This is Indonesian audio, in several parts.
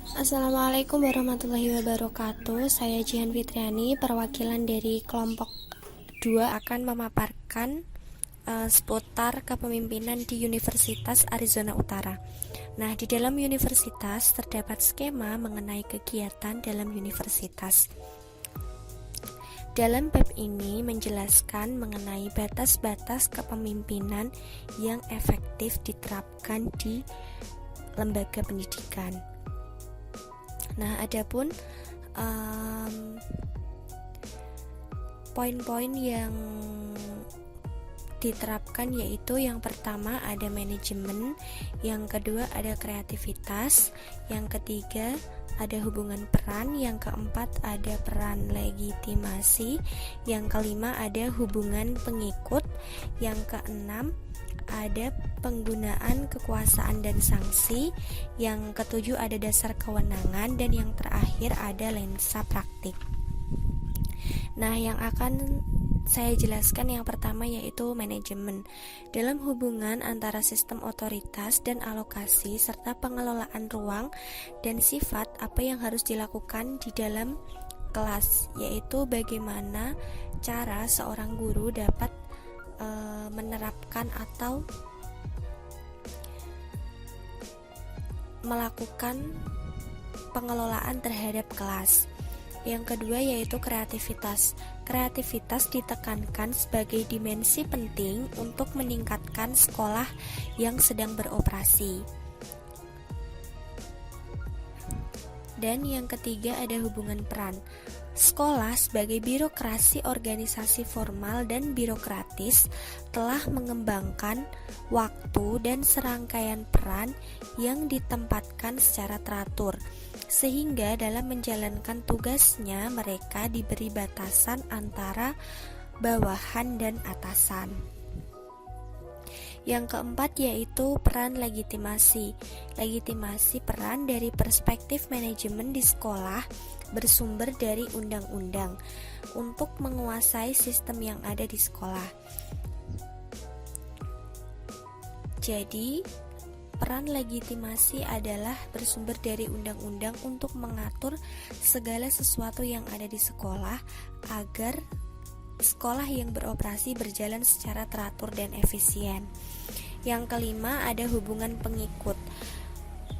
Assalamualaikum warahmatullahi wabarakatuh. Saya Jihan Fitriani, perwakilan dari kelompok 2 akan memaparkan seputar kepemimpinan di Universitas Arizona Utara. Nah, di dalam universitas terdapat skema mengenai kegiatan dalam universitas. Dalam bab ini menjelaskan mengenai batas-batas kepemimpinan yang efektif diterapkan di lembaga pendidikan. Nah, adapun poin-poin yang diterapkan yaitu yang pertama ada manajemen, yang kedua ada kreativitas, yang ketiga ada hubungan peran, yang keempat ada peran legitimasi, yang kelima ada hubungan pengikut, yang keenam ada penggunaan kekuasaan dan sanksi, yang ketujuh ada dasar kewenangan, dan yang terakhir ada lensa praktik. Nah, yang akan saya jelaskan yang pertama yaitu manajemen. Dalam hubungan antara sistem otoritas dan alokasi serta pengelolaan ruang dan sifat apa yang harus dilakukan di dalam kelas, yaitu bagaimana cara seorang guru dapat menerapkan atau melakukan pengelolaan terhadap kelas. Yang kedua yaitu kreativitas. Kreativitas ditekankan sebagai dimensi penting untuk meningkatkan sekolah yang sedang beroperasi. Dan yang ketiga ada hubungan peran. Sekolah sebagai birokrasi organisasi formal dan birokratis telah mengembangkan waktu dan serangkaian peran yang ditempatkan secara teratur, sehingga dalam menjalankan tugasnya mereka diberi batasan antara bawahan dan atasan. Yang keempat yaitu peran legitimasi. Legitimasi peran dari perspektif manajemen di sekolah bersumber dari undang-undang untuk menguasai sistem yang ada di sekolah. Jadi, peran legitimasi adalah bersumber dari undang-undang untuk mengatur segala sesuatu yang ada di sekolah agar sekolah yang beroperasi berjalan secara teratur dan efisien. Yang kelima ada hubungan pengikut.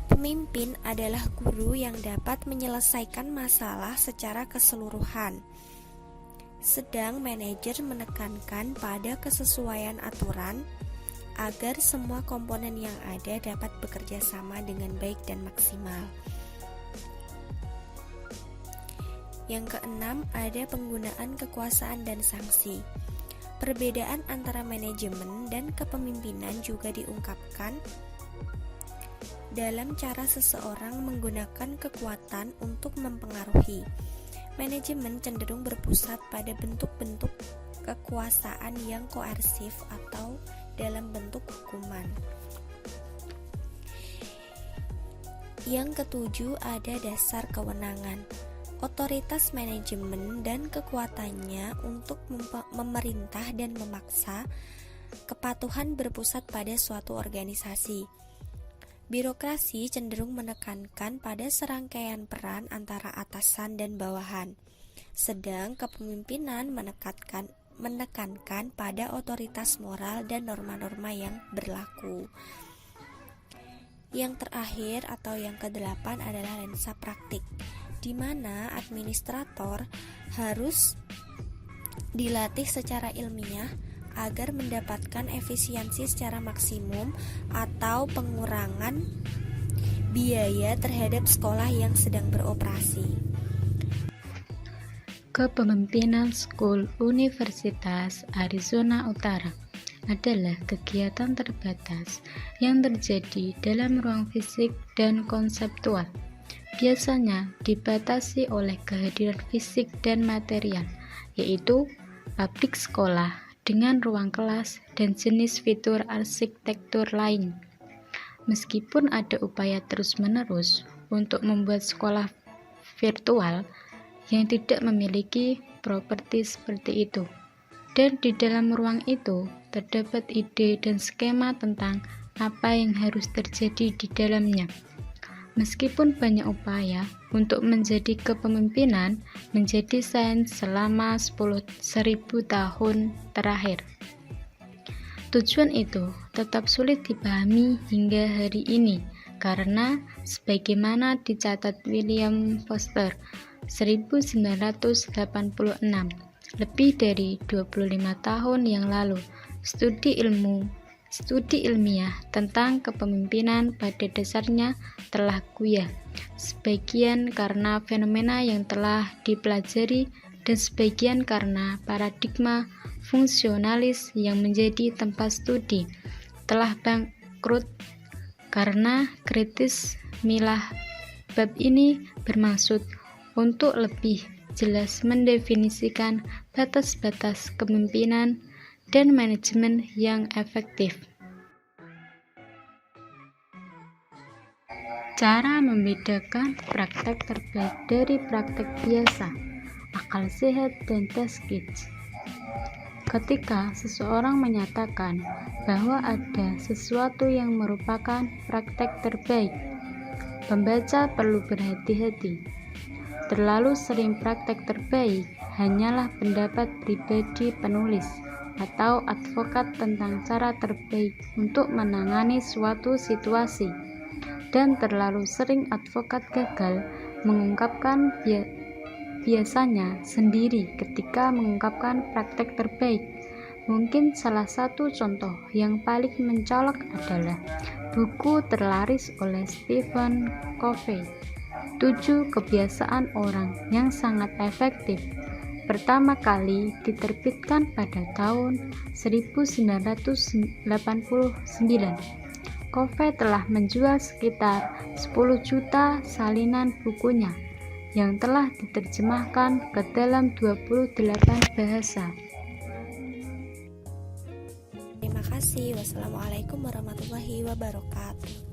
Pemimpin adalah guru yang dapat menyelesaikan masalah secara keseluruhan. Sedang manajer menekankan pada kesesuaian aturan agar semua komponen yang ada dapat bekerja sama dengan baik dan maksimal. Yang keenam ada penggunaan kekuasaan dan sanksi. Perbedaan antara manajemen dan kepemimpinan juga diungkapkan dalam cara seseorang menggunakan kekuatan untuk mempengaruhi. Manajemen cenderung berpusat pada bentuk-bentuk kekuasaan yang koersif atau dalam bentuk hukuman. Yang ketujuh ada dasar kewenangan. Otoritas manajemen dan kekuatannya untuk memerintah dan memaksa kepatuhan berpusat pada suatu organisasi. Birokrasi cenderung menekankan pada serangkaian peran antara atasan dan bawahan, sedang kepemimpinan menekankan pada otoritas moral dan norma-norma yang berlaku. Yang terakhir atau yang kedelapan adalah lensa praktik, di mana administrator harus dilatih secara ilmiah agar mendapatkan efisiensi secara maksimum atau pengurangan biaya terhadap sekolah yang sedang beroperasi. Kepemimpinan School Universitas Arizona Utara adalah kegiatan terbatas yang terjadi dalam ruang fisik dan konseptual. Biasanya dibatasi oleh kehadiran fisik dan material, yaitu pabrik sekolah dengan ruang kelas dan jenis fitur arsitektur lain. Meskipun ada upaya terus-menerus untuk membuat sekolah virtual yang tidak memiliki properti seperti itu, dan di dalam ruang itu terdapat ide dan skema tentang apa yang harus terjadi di dalamnya. Meskipun banyak upaya untuk menjadi kepemimpinan menjadi sains selama 10.000 tahun terakhir. Tujuan itu tetap sulit dipahami hingga hari ini karena sebagaimana dicatat William Foster 1986, lebih dari 25 tahun yang lalu, studi ilmiah tentang kepemimpinan pada dasarnya telah goyah, sebagian karena fenomena yang telah dipelajari dan sebagian karena paradigma fungsionalis yang menjadi tempat studi telah bangkrut. Karena kritis milah bab ini bermaksud untuk lebih jelas mendefinisikan batas-batas kepemimpinan dan manajemen yang efektif. Cara membedakan praktek terbaik dari praktek biasa, akal sehat dan test kits. Ketika seseorang menyatakan bahwa ada sesuatu yang merupakan praktek terbaik, pembaca perlu berhati-hati. Terlalu sering praktek terbaik hanyalah pendapat pribadi penulis atau advokat tentang cara terbaik untuk menangani suatu situasi, dan terlalu sering advokat gagal mengungkapkan biasanya sendiri ketika mengungkapkan praktek terbaik. Mungkin salah satu contoh yang paling mencolok adalah buku terlaris oleh Stephen Covey, 7 Kebiasaan Orang yang Sangat Efektif. Pertama kali diterbitkan pada tahun 1989. Covey telah menjual sekitar 10 juta salinan bukunya yang telah diterjemahkan ke dalam 28 bahasa. Terima kasih. Wassalamualaikum warahmatullahi wabarakatuh.